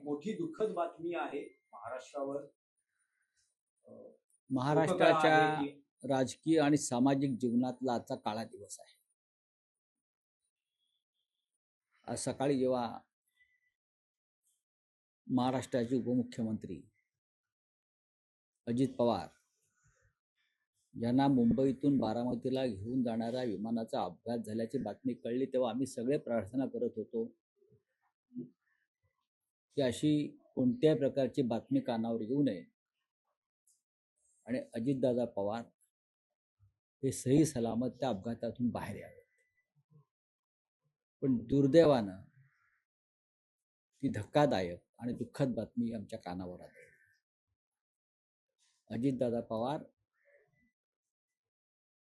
मोठी दुःखद बातमी आहे महाराष्ट्रावर. महाराष्ट्राच्या राजकीय आणि सामाजिक जीवनातला आजचा काळा दिवस आहे. आज सकाळी जेव्हा महाराष्ट्राचे उपमुख्यमंत्री अजित पवार यांना मुंबईतून बारामतीला घेऊन जाणाऱ्या विमानाचा अपघात झाल्याची बातमी कळली, तेव्हा आम्ही सगळे प्रार्थना करत होतो की अशी कोणत्याही प्रकारची बातमी कानावर येऊ नये आणि अजितदादा पवार हे सही सलामत त्या अपघातातून बाहेर यावे. पण दुर्दैवानं ती धक्कादायक आणि दुःखद बातमी आमच्या कानावर आली. अजितदादा पवार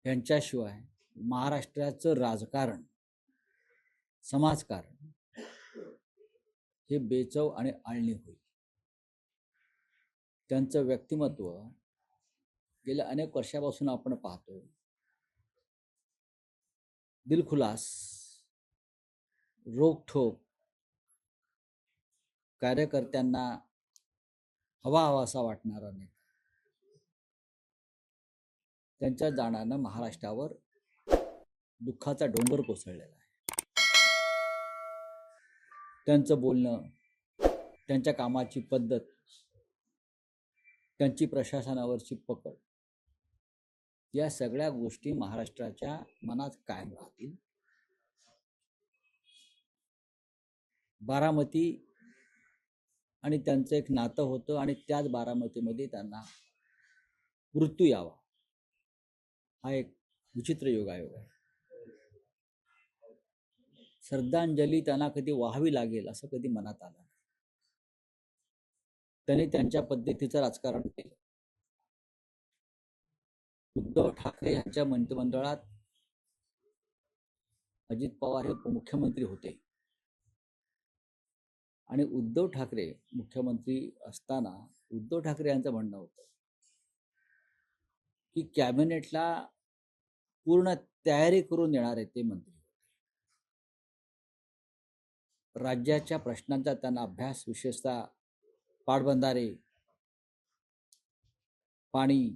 यांच्याशिवाय महाराष्ट्राचं राजकारण, समाजकारण हे बेचव आणि आळणी होईल. त्यांचं व्यक्तिमत्व गेल्या अनेक वर्षापासून आपण पाहतो. दिलखुलास, रोखठोक, कार्यकर्त्यांना हवाहवासा वाटणारा नेता. त्यांच्या जाण्यानं महाराष्ट्रावर दुःखाचा डोंगर कोसळलेला आहे. त्यांचं बोलणं, त्यांच्या कामाची पद्धत, त्यांची प्रशासनावरची पकड, या सगळ्या गोष्टी महाराष्ट्राच्या मनात कायम राहतील. बारामती आणि त्यांचं एक नातं होतं आणि त्याच बारामतीमध्ये त्यांना मृत्यू यावा हा एक विचित्र योगायोग आहे. श्रद्धांजली त्यांना कधी वाहावी लागेल असं कधी मनात आलं. त्यांनी त्यांच्या पद्धतीचं राजकारण केलं. उद्धव ठाकरे यांच्या मंत्रिमंडळात अजित पवार हे उपमुख्यमंत्री होते आणि उद्धव ठाकरे मुख्यमंत्री असताना उद्धव ठाकरे यांचं म्हणणं होतं की कॅबिनेटला पूर्ण तयारी करून येणारे ते मंत्री होते. राज्याच्या प्रश्नांचा त्यांना अभ्यास, विशेषतः पाटबंधारे, पाणी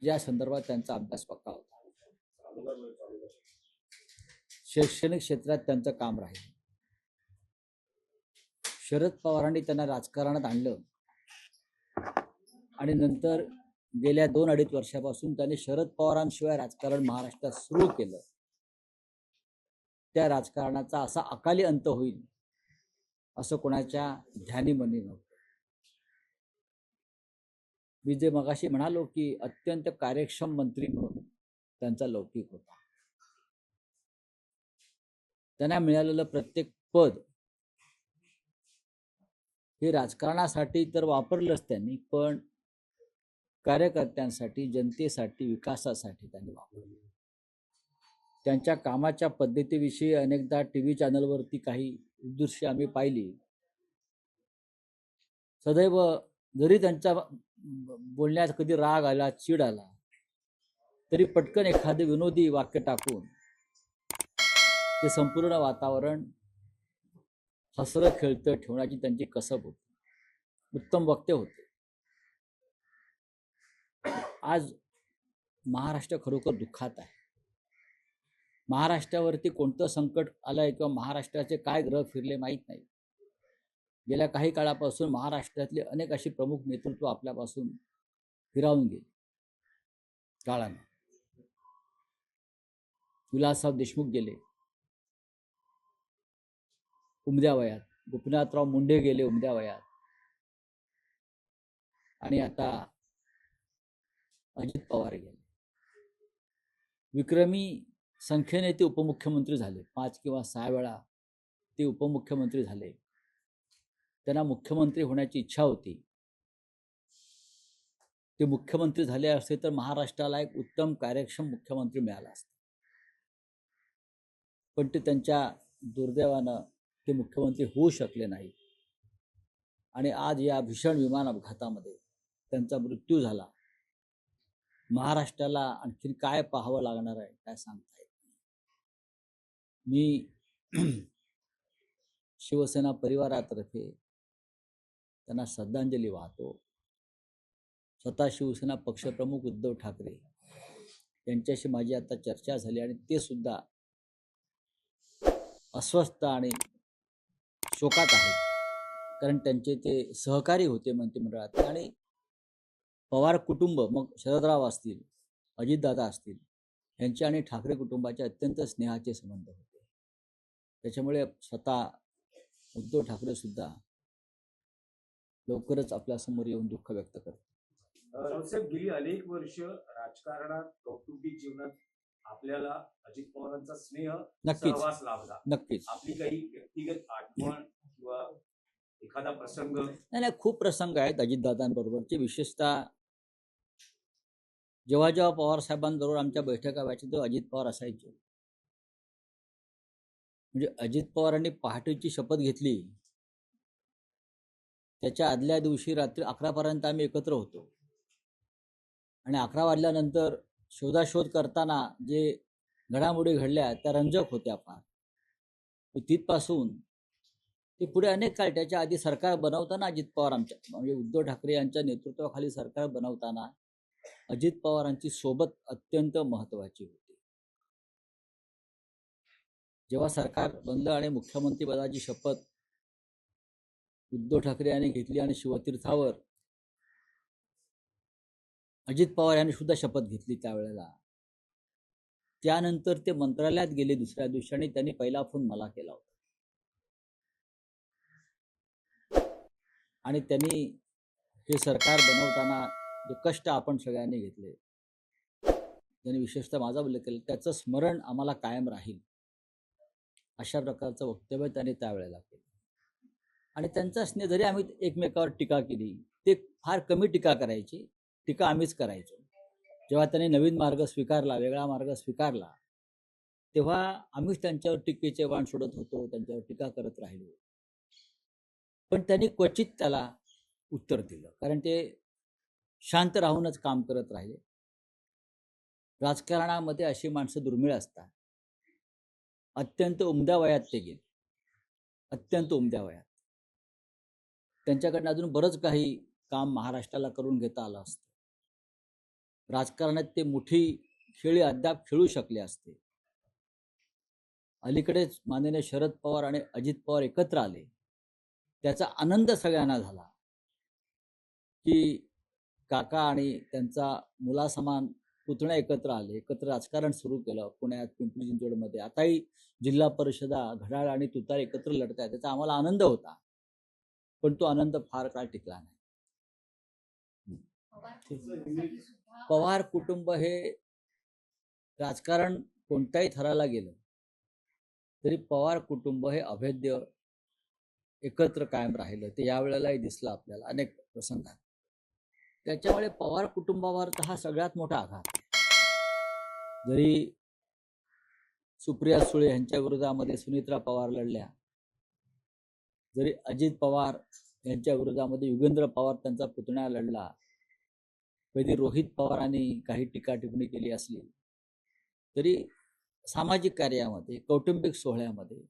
या संदर्भात त्यांचा अभ्यास पक्का होता. शैक्षणिक क्षेत्रात त्यांचं काम राहील. शरद पवारांनी त्यांना राजकारणात आणलं आणि नंतर गेल्या 2-2.5 वर्षापासून त्यांनी शरद पवारांशिवाय राजकारण महाराष्ट्रात सुरू केलं. त्या राजकारणाचा असा अकाली अंत होईल असं कोणाच्या ध्यानीमनी नव्हतं. मी जे मगाशी म्हणालो की अत्यंत कार्यक्षम मंत्री म्हणून त्यांचा लौकिक होता. त्यांना मिळालेलं प्रत्येक पद हे राजकारणासाठी तर वापरलंच त्यांनी, पण कार्यकर्त्यांसाठी, जनतेसाठी, विकासासाठी त्यांनी वापरलं. त्यांच्या कामाच्या पद्धतीविषयी अनेकदा टीव्ही चॅनलवरती काही दृश्य आम्ही पाहिली. सदैव जरी त्यांच्या बोलण्यात कधी राग आला, चीड आला, तरी पटकन एखादे विनोदी वाक्य टाकून ते संपूर्ण वातावरण हसरं खेळतं ठेवण्याची त्यांची कसब होती. उत्तम वक्ते होते. आज महाराष्ट्र खरोखर दुःखात आहे. महाराष्ट्रावरती कोणतं संकट आलंय किंवा महाराष्ट्राचे काय ग्रह फिरले माहीत नाही. गेल्या काही काळापासून महाराष्ट्रातले अनेक अशी प्रमुख नेतृत्व आपल्यापासून हिरावून गेली काळानं. विलासराव देशमुख गेले उमद्या वयात, गोपीनाथराव मुंडे गेले उमद्या वयात, आणि आता अजित पवार गेले. विक्रमी संख्येने ते उपमुख्यमंत्री झाले. 5 किंवा 6 वेळा ते उपमुख्यमंत्री झाले. त्यांना मुख्यमंत्री होण्याची इच्छा होती. ते मुख्यमंत्री झाले असते तर महाराष्ट्राला एक उत्तम कार्यक्षम मुख्यमंत्री मिळाला असता. पण ते त्यांच्या दुर्दैवानं ते मुख्यमंत्री होऊ शकले नाही आणि आज या भीषण विमान अपघातामध्ये त्यांचा मृत्यू झाला. महाराष्ट्राला आणखी काय पाहावं लागणार आहे काय सांगता येत नाही. मी शिवसेना परिवारातर्फे त्यांना श्रद्धांजली वाहतो. स्वतः शिवसेना पक्षप्रमुख उद्धव ठाकरे यांच्याशी माझी आता चर्चा झाली आणि ते सुद्धा अस्वस्थ आणि शोकात आहेत, कारण त्यांचे ते सहकारी होते मंत्रिमंडळात. आणि पवार कुटुंब, मग शरदराव असतील, अजितदादा असतील, यांचे आणि ठाकरे कुटुंबाचे अत्यंत स्नेहाचे संबंध होते. त्याच्यामुळे स्वतः उद्धव ठाकरे सुद्धा लवकरच आपल्यासमोर येऊन दुःख व्यक्त करतात. रावसाहेब, गेली अनेक वर्ष राजकारणात, कौटुंबिक जीवनात आपल्याला अजित पवारांचा स्नेह, नक्कीच सहवास लाभला. नक्कीच आपली काही व्यक्तिगत आठवण किंवा एखादा प्रसंग? नाही, खूप प्रसंग आहेत अजितदादांबरोबरचे. विशेषतः जेव्हा जेव्हा पवार साहेबांबरोबर आमच्या बैठका व्हायच्या तेव्हा अजित पवार असायचे. म्हणजे अजित पवारांनी पहाटेची शपथ घेतली, त्याच्या आदल्या दिवशी रात्री 11 आम्ही एकत्र होतो. आणि 11 वाजल्यानंतर शोधाशोध करताना जे घडामोडी घडल्या त्या रंजक होत्या फार. तिथपासून ते पुढे अनेक काळ, त्याच्या आधी सरकार बनवताना अजित पवार आमच्या म्हणजे उद्धव ठाकरे यांच्या नेतृत्वाखाली सरकार बनवताना अजित पवारांची सोबत अत्यंत महत्त्वाची होती. जेव्हा सरकार बनलं आणि मुख्यमंत्रीपदाची शपथ उद्धव ठाकरे यांनी घेतली आणि शिवतीर्थावर अजित पवार यांनी सुद्धा शपथ घेतली त्यावेळेला, त्यानंतर ते मंत्रालयात गेले दुसऱ्या दिवशी आणि त्यांनी पहिला फोन मला केला होता. आणि त्यांनी हे सरकार बनवताना जे कष्ट आपण सगळ्यांनी घेतले, त्यांनी विशेषतः माझा उल्लेख केला, त्याचं स्मरण आम्हाला कायम राहील, अशा प्रकारचं वक्तव्य त्यांनी त्यावेळेला केलं. आणि त्यांचा स्नेह, जरी आम्ही एकमेकावर टीका केली, ते फार कमी टीका करायची, टीका आम्हीच करायचो. जेव्हा त्यांनी नवीन मार्ग स्वीकारला, वेगळा मार्ग स्वीकारला, तेव्हा आम्हीच त्यांच्यावर टीकेचे बाण सोडत होतो, त्यांच्यावर टीका करत राहिलो. पण त्यांनी क्वचित त्याला उत्तर दिलं, कारण ते शांत राहूनच काम करत राहिले. राजकारणामध्ये अशी माणसं दुर्मिळ असतात. अत्यंत उमद्या वयात ते गेले, अत्यंत उमद्या वयात. त्यांच्याकडनं अजून बरंच काही काम महाराष्ट्राला करून घेता आलं असतं. राजकारणात ते मोठी खेळी अद्याप खेळू शकले असते. अलीकडेच माननीय शरद पवार आणि अजित पवार एकत्र आले, त्याचा आनंद सगळ्यांना झाला की काका आणि त्यांचा मुलासमान पुतण्या एकत्र आले, एकत्र राजकारण सुरू केलं पुण्यात, पिंपरी चिंचवडमध्ये. आताही जिल्हा परिषदा, घड्याळ आणि तुतार एकत्र लढत आहेत, त्याचा आम्हाला आनंद होता. पण तो आनंद फार काळ टिकला नाही. पवार कुटुंब हे राजकारण कोणत्याही थराला गेलं तरी पवार कुटुंब हे अभेद्य एकत्र कायम राहिलं. ते यावेळेलाही दिसलं आपल्याला अनेक प्रसंगात. त्याच्यामुळे पवार कुटुंबावर हा सगळ्यात मोठा आघात. जरी सुप्रिया सुळे यांच्या विरोधामध्ये सुनित्रा पवार लढल्या, जरी अजित पवार यांच्या विरोधामध्ये युगेंद्र पवार त्यांचा पुतण्या लढला, कधी रोहित पवारांनी काही टीका टिप्पणी केली असली, तरी सामाजिक कार्यामध्ये, कौटुंबिक सोहळ्यामध्ये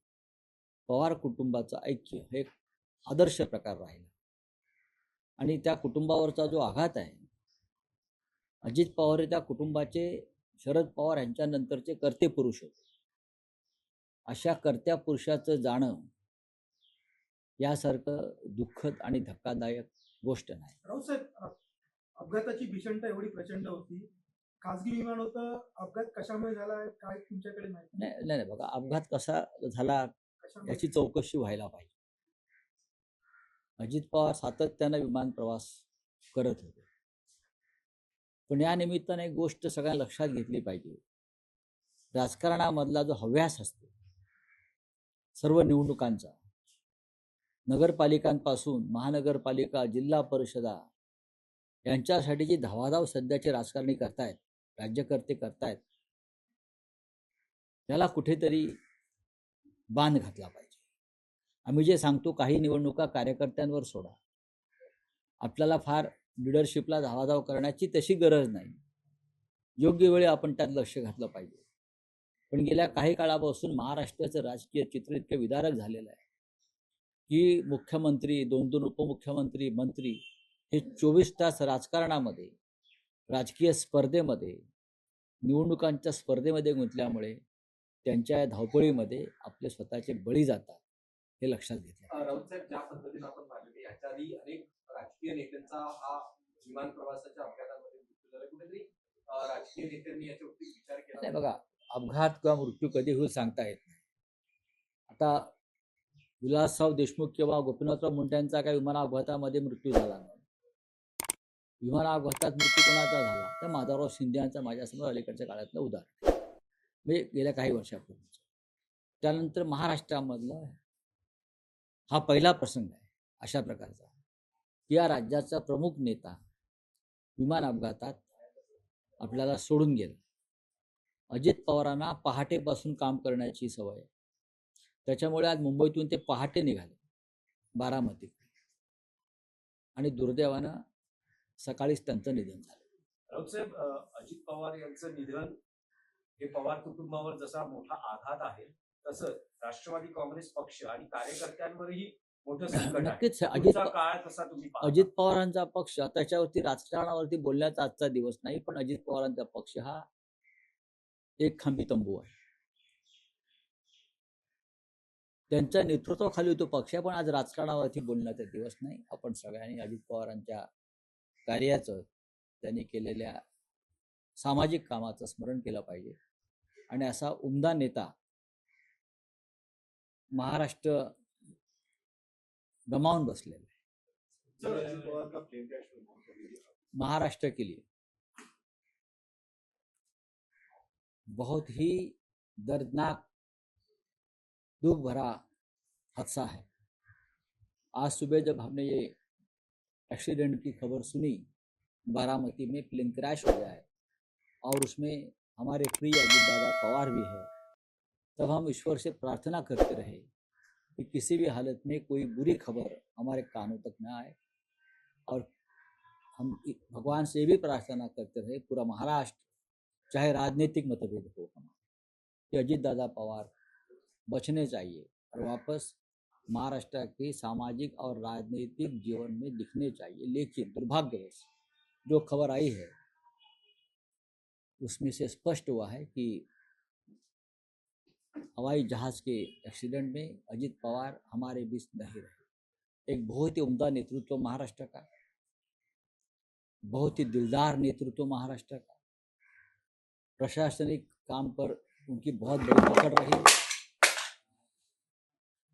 पवार कुटुंबाचं ऐक्य हे एक आदर्श प्रकार राहिला. आणि त्या कुटुंबावरचा जो आघात आहे, अजित पवार हे त्या कुटुंबाचे, शरद पवार यांच्यानंतरचे कर्ते पुरुष होते. अशा कर्त्या पुरुषाचं जाणं यासारखं दुःखद आणि धक्कादायक गोष्ट नाही. रावसाहेब, अपघाताची भीषणता एवढी प्रचंड होती, खासगी विमान होतं, अपघात कशामुळे झाला काय तुमच्याकडे माहिती? नाही, बघा, अपघात कसा झाला याची चौकशी व्हायला पाहिजे. अजित पवार सातत्यानं विमान प्रवास करत होते, पण या निमित्ताने एक गोष्ट सगळ्यांना लक्षात घेतली पाहिजे. राजकारणामधला जो हव्यास असतो सर्व निवडणुकांचा, नगरपालिकांपासून महानगरपालिका, जिल्हा परिषदा, यांच्यासाठी जी धावाधाव सध्याचे राजकारणी करतायत, राज्यकर्ते करतायत, त्याला कुठेतरी बांध घातला पाहिजे. आम्ही जे सांगतो, काही निवडणुका कार्यकर्त्यांवर सोडा, आपल्याला फार लिडरशिपला धावाधाव करण्याची तशी गरज नाही. योग्य वेळी आपण त्यात लक्ष घातलं पाहिजे. पण गेल्या काही काळापासून महाराष्ट्राचं राजकीय चित्र इतकं विदारक झालेलं आहे की मुख्यमंत्री, 2-2 उपमुख्यमंत्री, मंत्री हे 24 तास राजकारणामध्ये, राजकीय स्पर्धेमध्ये, निवडणुकांच्या स्पर्धेमध्ये गुंतल्यामुळे त्यांच्या या धावपळीमध्ये आपले स्वतःचे बळी जातात, हे लक्षात घेतलं. राऊत साहेब, ज्या पद्धतीने आपण पाहिलं की याच्या आधी अनेक राजकीय नेत्यांचा हा विमान प्रवासाच्या अपघातामध्ये मृत्यू झाला. कुठेतरी राजकीय नेत्यांनी याच्यावरती विचार केला नाही बघा, अपघात किंवा मृत्यू कधी होईल सांगता येत नाही. आता विलासराव देशमुख किंवा गोपीनाथराव मुंडेंचा काही विमान अपघातामध्ये मृत्यू झाला नाही. विमान अपघातात मृत्यू कोणाचा झाला तर माधवराव शिंदे यांचा माझ्यासमोर अलीकडच्या काळातलं उदाहरण, म्हणजे गेल्या काही वर्षापूर्वीचं. त्यानंतर महाराष्ट्रामधला हा पहिला प्रसंग आहे अशा प्रकारचा की या राज्याचा प्रमुख नेता विमान अपघातात आपल्याला सोडून गेला. अजित पवारांना पहाटेपासून काम करण्याची सवय आहे, त्याच्यामुळे आज मुंबईतून ते पहाटे निघाले बारामती आणि दुर्दैवानं सकाळीच त्यांचं निधन झालं. राऊत साहेब, अजित पवार यांचं निधन हे पवार कुटुंबावर जसा मोठा आघात आहे, तसं राष्ट्रवादी काँग्रेस पक्ष आणि कार्यकर्त्यांवरही मोठं संकट आहे. नक्कीच पुढचा काळ कसा तुम्ही पाहता? अजित पवारांचा पक्ष त्याच्यावरती राजकारणावरती बोलण्याचा आजचा दिवस नाही, पण अजित पवारांचा पक्ष हा एक खांबी तंबू आहे. त्यांच्या नेतृत्वाखाली तो पक्ष आहे, पण आज राजकारणावरती बोलण्याचा दिवस नाही. आपण सगळ्यांनी अजित पवारांच्या कार्याचं, त्यांनी केलेल्या सामाजिक कामाचं स्मरण केलं पाहिजे. आणि असा उमदा नेता महाराष्ट्र गमावून बसलेला है महाराष्ट्र के लिए. बहुत ही दर्दनाक, दुख भरा हादसा है. आज सुबह जब हमने ये एक्सीडेंट की खबर सुनी, बारामती में प्लेन क्रैश हो गया है और उसमें हमारे प्रिय अजीत दादा पवार भी है, तब हम ईश्वर से प्रार्थना करते रहे कि किसी भी हालत में कोई बुरी खबर हमारे कानों तक न आए. और हम भगवान से भी प्रार्थना करते रहे, पूरा महाराष्ट्र, चाहे राजनीतिक मतभेद हो हमारे, कि अजीत दादा पवार बचने चाहिए और वापस महाराष्ट्र के सामाजिक और राजनीतिक जीवन में दिखने चाहिए. लेकिन दुर्भाग्यवश जो खबर आई है उसमें से स्पष्ट हुआ है कि हवाई जहाज के एक्सीडेंट में अजित पवार हमारे बीच नहीं रहे. एक बहुत ही उम्दा नेतृत्व महाराष्ट्र का, बहुत ही दिलदार नेतृत्व महाराष्ट्र का, प्रशासनिक काम पर उनकी बहुत बड़ी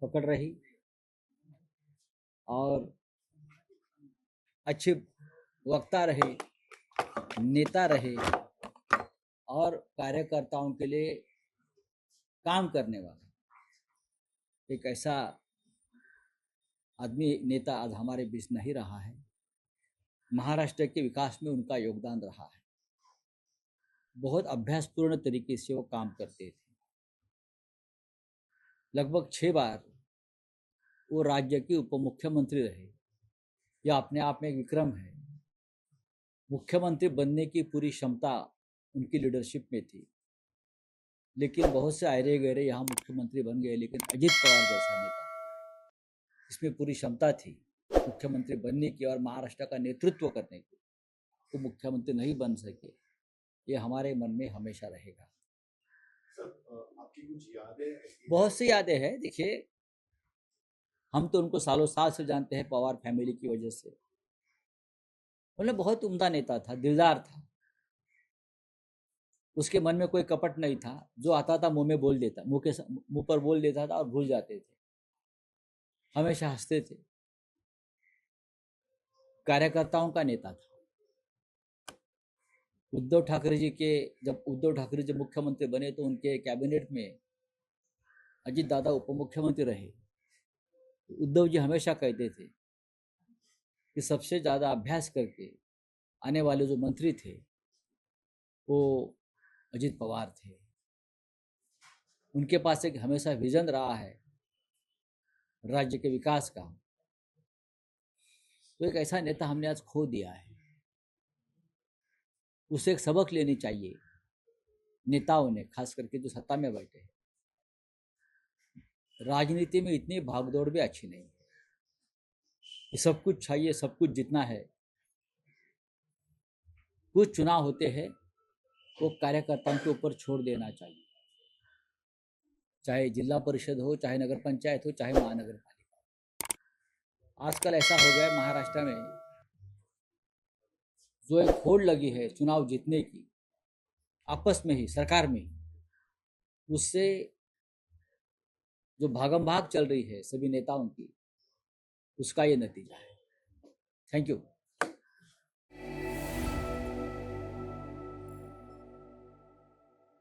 पकड़ रही और अच्छे वक्ता रहे, नेता रहे और कार्यकर्ताओं के लिए काम करने वाला एक ऐसा आदमी, नेता आज हमारे बीच नहीं रहा है. महाराष्ट्र के विकास में उनका योगदान रहा है. बहुत अभ्यासपूर्ण तरीके से वो काम करते थे. लगभग 6 बार वो राज्य के उप मुख्यमंत्री रहे. यह अपने आप में एक विक्रम है. मुख्यमंत्री बनने की पूरी क्षमता उनकी लीडरशिप में थी, लेकिन बहुत से आयरे गहरे यहाँ मुख्यमंत्री बन गए. लेकिन अजित पवार जैसा नेता, इसमें पूरी क्षमता थी मुख्यमंत्री बनने की और महाराष्ट्र का नेतृत्व करने की, तो मुख्यमंत्री नहीं बन सके. ये हमारे मन में हमेशा रहेगा. सर, आपकी कुछ यादें? बहुत सी यादें हैं. देखिए, हम तो उनको सालों साल से जानते हैं पवार फैमिली की वजह से. मतलब बहुत उम्दा नेता था, दिलदार था. उसके मन में कोई कपट नहीं था. जो आता था मुंह में बोल देता, मुंह पर बोल देता था और भूल जाते थे. हमेशा हंसते थे. कार्यकर्ताओं का नेता था. उद्धव ठाकरे जी के, जब उद्धव ठाकरे जब मुख्यमंत्री बने तो उनके कैबिनेट में अजित दादा उप मुख्यमंत्री रहे. उद्धव जी हमेशा कहते थे कि सबसे ज़्यादा अभ्यास करके आने वाले जो मंत्री थे वो अजित पवार थे. उनके पास एक हमेशा विजन रहा है राज्य के विकास का. तो एक ऐसा नेता हमने आज खो दिया है. उसे एक सबक लेनी चाहिए नेताओं ने, खास करके जो सत्ता में बैठे हैं. राजनीति में इतनी भागदौड़ भी अच्छी नहीं है. कि सब कुछ चाहिए, सब कुछ जितना है। कुछ चुनाव होते हैं वो कार्यकर्ताओं के ऊपर छोड़ देना चाहिए, चाहे जिला परिषद हो, चाहे नगर पंचायत हो, चाहे महानगर पालिका। आजकल ऐसा हो गया है महाराष्ट्र में, जो एक होड़ लगी है चुनाव जीतने की आपस में ही, सरकार में ही, उससे जो भागम भाग चल रही है सभी नेताओं की, उसका ये नतीजा है। Thank you.